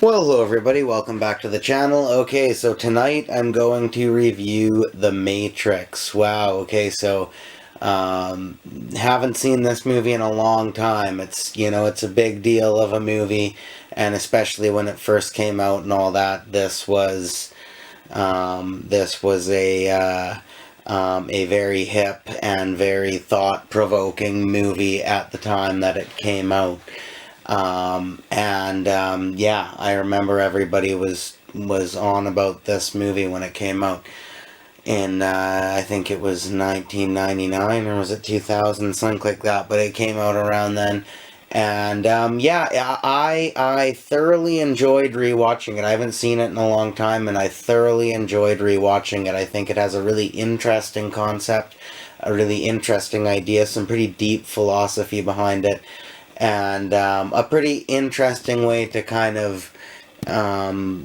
Well, hello everybody, welcome back to the channel. Okay, so tonight I'm going to review The Matrix. Wow, okay, so haven't seen this movie in a long time. It's a big deal of a movie, and especially when it first came out and all that, this was a very hip and very thought-provoking movie at the time that it came out. Yeah, I remember everybody was on about this movie when it came out in I think it was 1999 or was it 2000, something like that. But it came out around then, and yeah, I thoroughly enjoyed rewatching it. I haven't seen it in a long time, and I thoroughly enjoyed rewatching it. I think it has a really interesting concept, a really interesting idea, some pretty deep philosophy behind it, and a pretty interesting way to kind of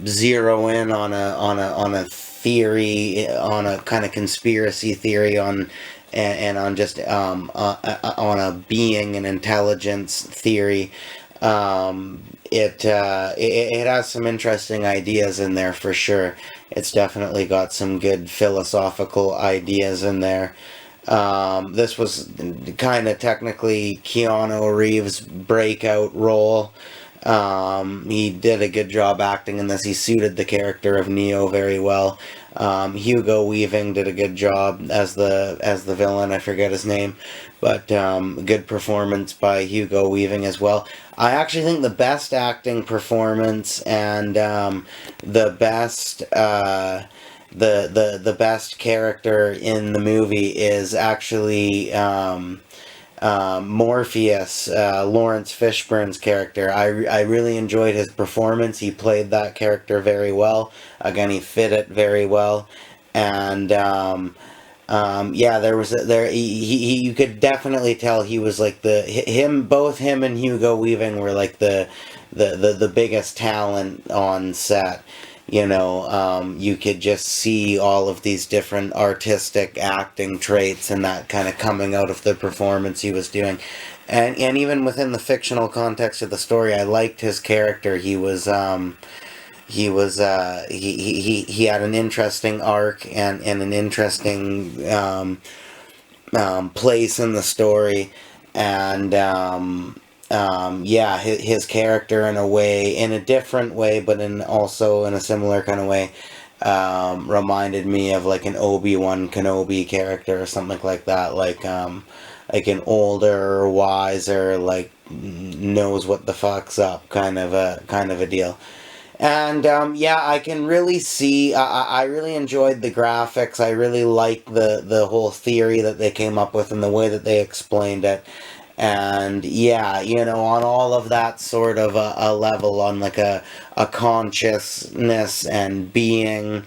zero in on a theory, on a kind of conspiracy theory, and on just on a being and intelligence theory. It has some interesting ideas in there for sure. It's definitely got some good philosophical ideas in there. This was kind of technically Keanu Reeves' breakout role. He did a good job acting in this. He suited the character of Neo very well. Hugo Weaving did a good job as the villain. I forget his name, but good performance by Hugo Weaving as well. I actually think the best acting performance and the best. The best character in the movie is actually Morpheus, Lawrence Fishburne's character. I really enjoyed his performance. He played that character very well. Again, he fit it very well, and yeah, you could definitely tell he was like both him and Hugo Weaving were like the biggest talent on set. You could just see all of these different artistic acting traits and that kind of coming out of the performance he was doing. And even within the fictional context of the story, I liked his character. He had an interesting arc and an interesting place in the story, and yeah, his character in a way, in a different way, but also in a similar kind of way, reminded me of like an Obi-Wan Kenobi character or something like that, like an older, wiser, like knows what the fuck's up kind of a deal. And yeah, I can really see. I really enjoyed the graphics. I really liked the whole theory that they came up with and the way that they explained it. And yeah, on all of that sort of a level, on like a consciousness and being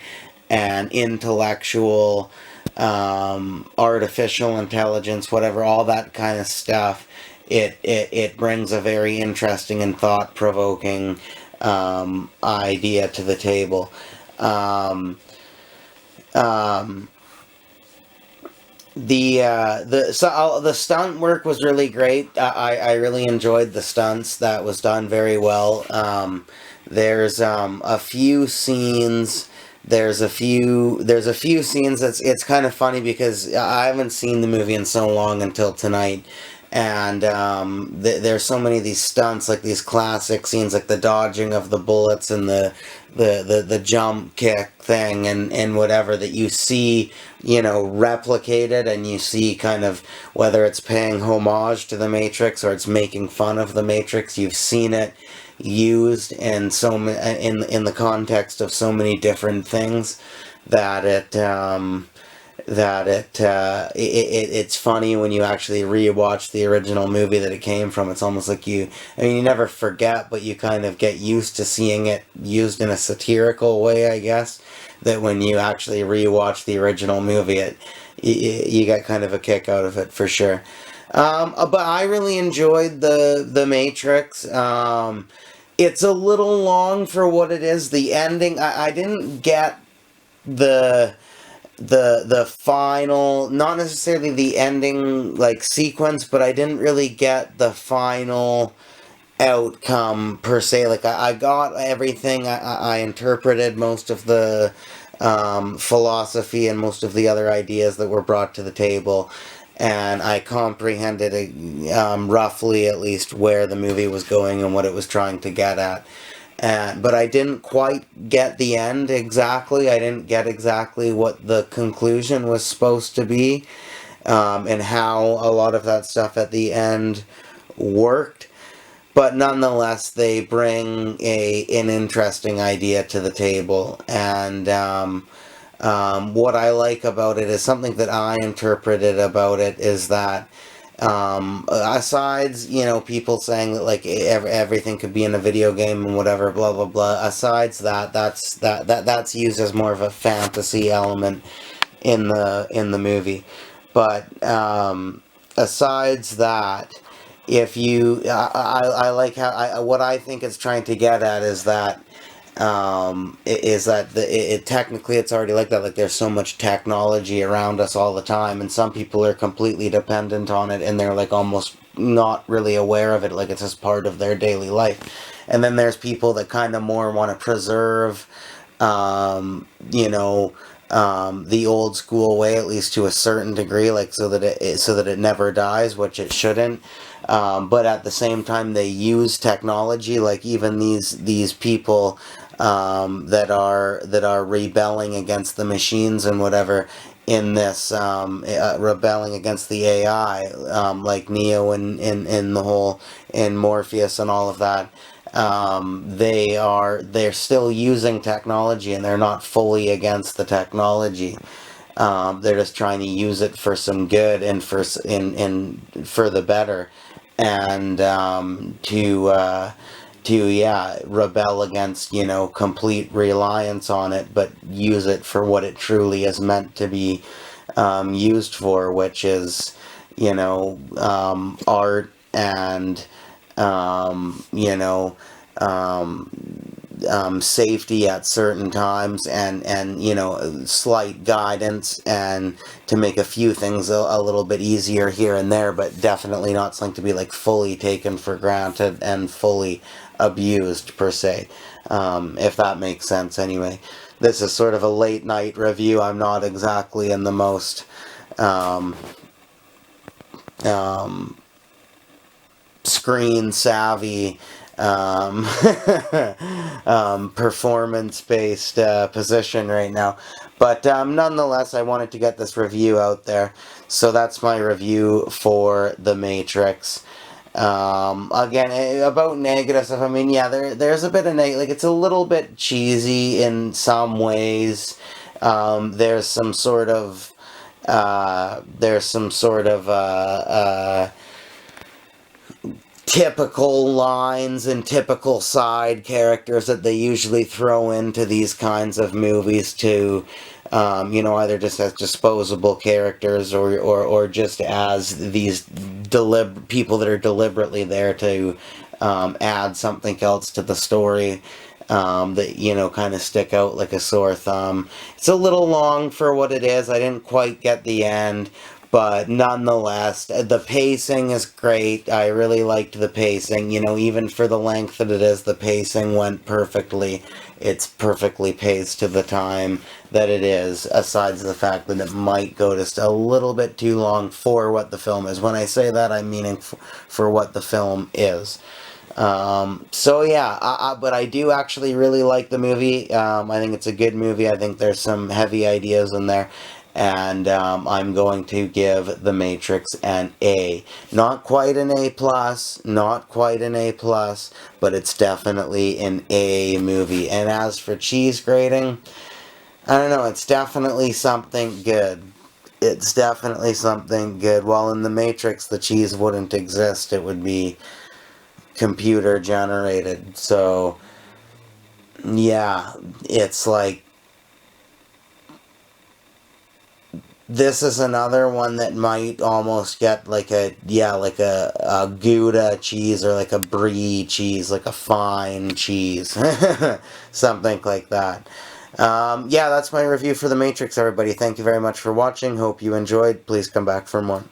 and intellectual, artificial intelligence, whatever, all that kind of stuff. It brings a very interesting and thought provoking idea to the table. Um, um, the stunt work was really great. I really enjoyed the stunts. That was done very well. There's a few scenes. There's a few scenes it's kind of funny because I haven't seen the movie in so long until tonight, and there's so many of these stunts, like these classic scenes, like the dodging of the bullets and the jump kick thing and whatever, that you see, replicated, and you see kind of whether it's paying homage to the Matrix or it's making fun of the Matrix. You've seen it used in the context of so many different things that it's funny when you actually rewatch the original movie that it came from. It's almost like you never forget, but you kind of get used to seeing it used in a satirical way, I guess, that when you actually rewatch the original movie, you get kind of a kick out of it for sure. But I really enjoyed the Matrix. It's a little long for what it is. The ending, I didn't get the the final, not necessarily the ending like sequence, but I didn't really get the final outcome per se. Like I got everything. I interpreted most of the philosophy and most of the other ideas that were brought to the table, and I comprehended roughly at least where the movie was going and what it was trying to get at. But I didn't quite get the end exactly. I didn't get exactly what the conclusion was supposed to be, and how a lot of that stuff at the end worked. But nonetheless, they bring an interesting idea to the table, and what I like about it is something that I interpreted about it is that, asides, people saying that like everything could be in a video game and whatever, blah blah blah. Asides that, that's used as more of a fantasy element in the movie. But asides that, if you, I like how what I think it's trying to get at is that, is that technically it's already like that. Like there's so much technology around us all the time, and some people are completely dependent on it, and they're like almost not really aware of it. Like it's just part of their daily life. And then there's people that kind of more want to preserve, the old school way, at least to a certain degree, like so that it never dies, which it shouldn't. But at the same time, they use technology, like even these people, that are rebelling against the machines and whatever in this, rebelling against the AI, like Neo and the whole, and Morpheus and all of that. They're still using technology, and they're not fully against the technology. They're just trying to use it for some good and for the better, and to yeah, rebel against, complete reliance on it, but use it for what it truly is meant to be, used for, which is, art, and um, you know um, safety at certain times, and slight guidance, and to make a few things a little bit easier here and there, but definitely not something to be like fully taken for granted and fully abused per se, if that makes sense. Anyway, this is sort of a late night review. I'm not exactly in the most um, um, screen savvy, um, performance based position right now. But nonetheless, I wanted to get this review out there. So that's my review for The Matrix. Again, about negative stuff, I mean, yeah, there's a bit of like it's a little bit cheesy in some ways. There's some sort of typical lines and typical side characters that they usually throw into these kinds of movies to, either just as disposable characters, or just as these people that are deliberately there to add something else to the story, that, kind of stick out like a sore thumb. It's a little long for what it is. I didn't quite get the end. But nonetheless, the pacing is great. I really liked the pacing. Even for the length that it is, the pacing went perfectly. It's perfectly paced to the time that it is, aside from the fact that it might go just a little bit too long for what the film is. When I say that, I'm meaning for what the film is. So yeah, but I do actually really like the movie. I think it's a good movie. I think there's some heavy ideas in there. And I'm going to give The Matrix an A. Not quite an A plus, not quite an A plus, but it's definitely an A movie. And as for cheese grating, I don't know, it's definitely something good. It's definitely something good. While in The Matrix, the cheese wouldn't exist. It would be computer generated. So, yeah, it's like, this is another one that might almost get like a Gouda cheese, or like a brie cheese, like a fine cheese. Something like that. Yeah, that's my review for The Matrix, everybody. Thank you very much for watching. Hope you enjoyed. Please come back for more.